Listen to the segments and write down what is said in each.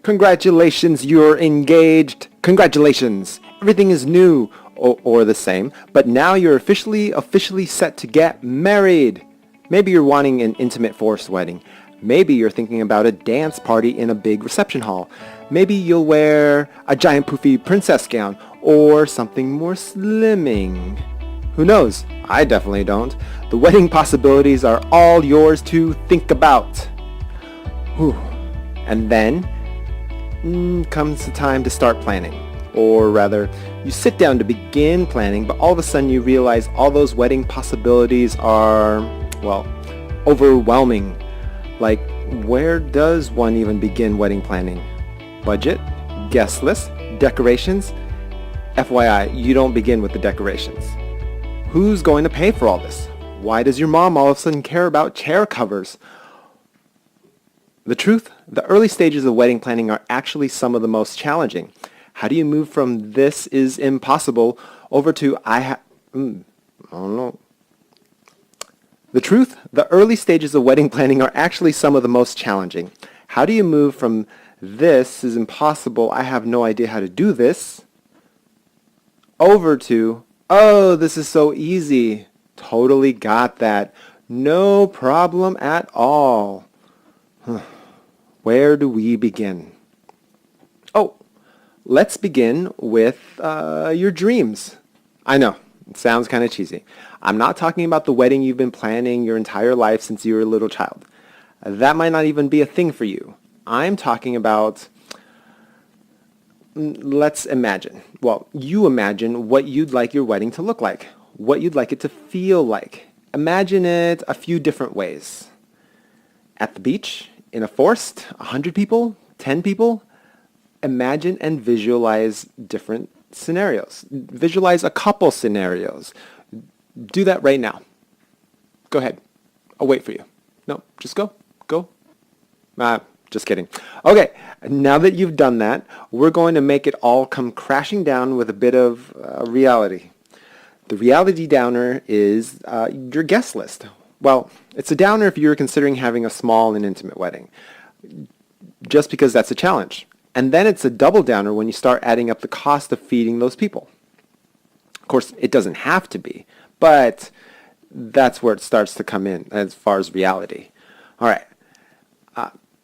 Congratulations, you're engaged. Congratulations. Everything is new or the same, but now you're officially set to get married. Maybe you're wanting an intimate forest wedding. Maybe you're thinking about a dance party in a big reception hall. Maybe you'll wear a giant poofy princess gown or something more slimming. Who knows? I definitely don't. The wedding possibilities are all yours to think about. Whew. And then comes the time to start planning. Or rather, you sit down to begin planning, but all of a sudden you realize all those wedding possibilities are, well, overwhelming. Like, where does one even begin wedding planning? Budget? Guest list? Decorations? FYI, you don't begin with the decorations. Who's going to pay for all this? Why does your mom all of a sudden care about chair covers? The truth, the early stages of wedding planning are actually some of the most challenging. How do you move from this is impossible over to I don't know. The truth, the early stages of wedding planning are actually some of the most challenging. How do you move from this is impossible, I have no idea how to do this, over to, oh, this is so easy. Totally got that. No problem at all. Where do we begin? Oh, let's begin with your dreams. I know, it sounds kind of cheesy. I'm not talking about the wedding you've been planning your entire life since you were a little child. That might not even be a thing for you. I'm talking about, let's imagine. Well, you imagine what you'd like your wedding to look like, what you'd like it to feel like. Imagine it a few different ways. At the beach, in a forest, 100 people, 10 people. Imagine and visualize different scenarios. Visualize a couple scenarios. Do that right now. Go ahead. I'll wait for you. No, just go. Go. Just kidding. Okay, now that you've done that, we're going to make it all come crashing down with a bit of reality. The reality downer is your guest list. Well, it's a downer if you're considering having a small and intimate wedding, just because that's a challenge. And then it's a double downer when you start adding up the cost of feeding those people. Of course, it doesn't have to be, but that's where it starts to come in as far as reality. All right.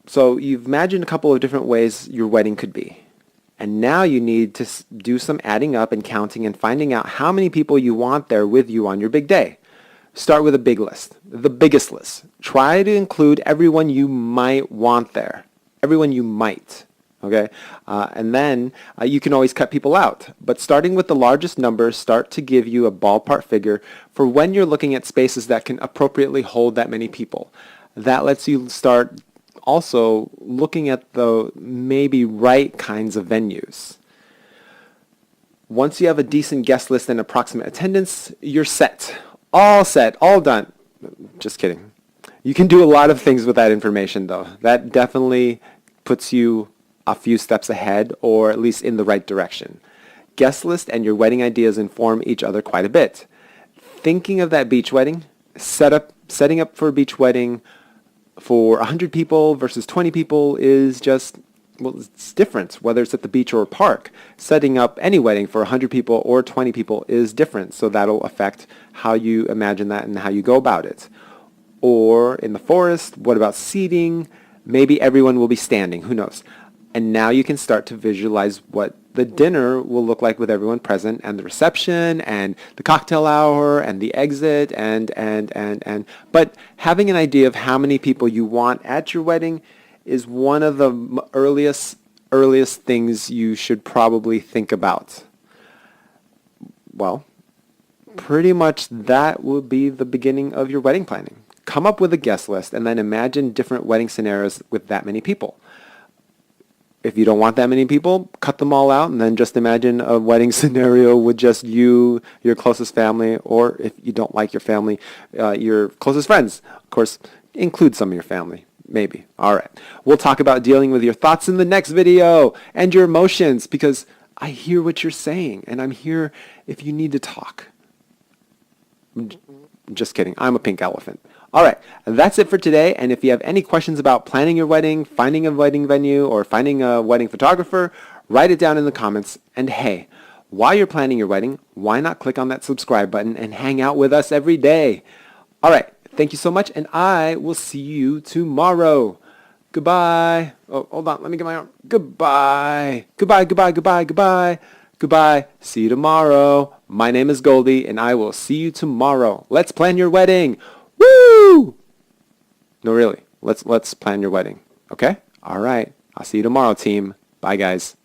So you've imagined a couple of different ways your wedding could be. And now you need to do some adding up and counting and finding out how many people you want there with you on your big day. Start with a big list, the biggest list. Try to include everyone you might want there, everyone you might. Okay, and then you can always cut people out. But starting with the largest numbers start to give you a ballpark figure for when you're looking at spaces that can appropriately hold that many people. That lets you start also looking at the maybe right kinds of venues. Once you have a decent guest list and approximate attendance, you're set. All set, all done. Just kidding. You can do a lot of things with that information though. That definitely puts you a few steps ahead, or at least in the right direction. Guest list and your wedding ideas inform each other quite a bit. Thinking of that beach wedding, setting up for a beach wedding for 100 people versus 20 people is just, well, it's different, whether it's at the beach or a park. Setting up any wedding for 100 people or 20 people is different, so that'll affect how you imagine that and how you go about it. Or in the forest, what about seating? Maybe everyone will be standing, who knows? And now you can start to visualize what the dinner will look like with everyone present, and the reception and the cocktail hour and the exit and. But having an idea of how many people you want at your wedding is one of the earliest things you should probably think about. Well, pretty much that will be the beginning of your wedding planning. Come up with a guest list and then imagine different wedding scenarios with that many people. If you don't want that many people, cut them all out and then just imagine a wedding scenario with just you, your closest family, or if you don't like your family, your closest friends. Of course, include some of your family, maybe. All right. We'll talk about dealing with your thoughts in the next video and your emotions, because I hear what you're saying and I'm here if you need to talk. Just kidding. I'm a pink elephant. All right, that's it for today. And if you have any questions about planning your wedding, finding a wedding venue, or finding a wedding photographer, write it down in the comments. And hey, while you're planning your wedding, why not click on that subscribe button and hang out with us every day? All right, thank you so much, and I will see you tomorrow. Goodbye. Oh, hold on, let me get my arm. Goodbye. Goodbye, goodbye, goodbye, goodbye. Goodbye. See you tomorrow. My name is Goldie, and I will see you tomorrow. Let's plan your wedding. Woo! No, really. Let's plan your wedding. Okay? All right. I'll see you tomorrow, team. Bye, guys.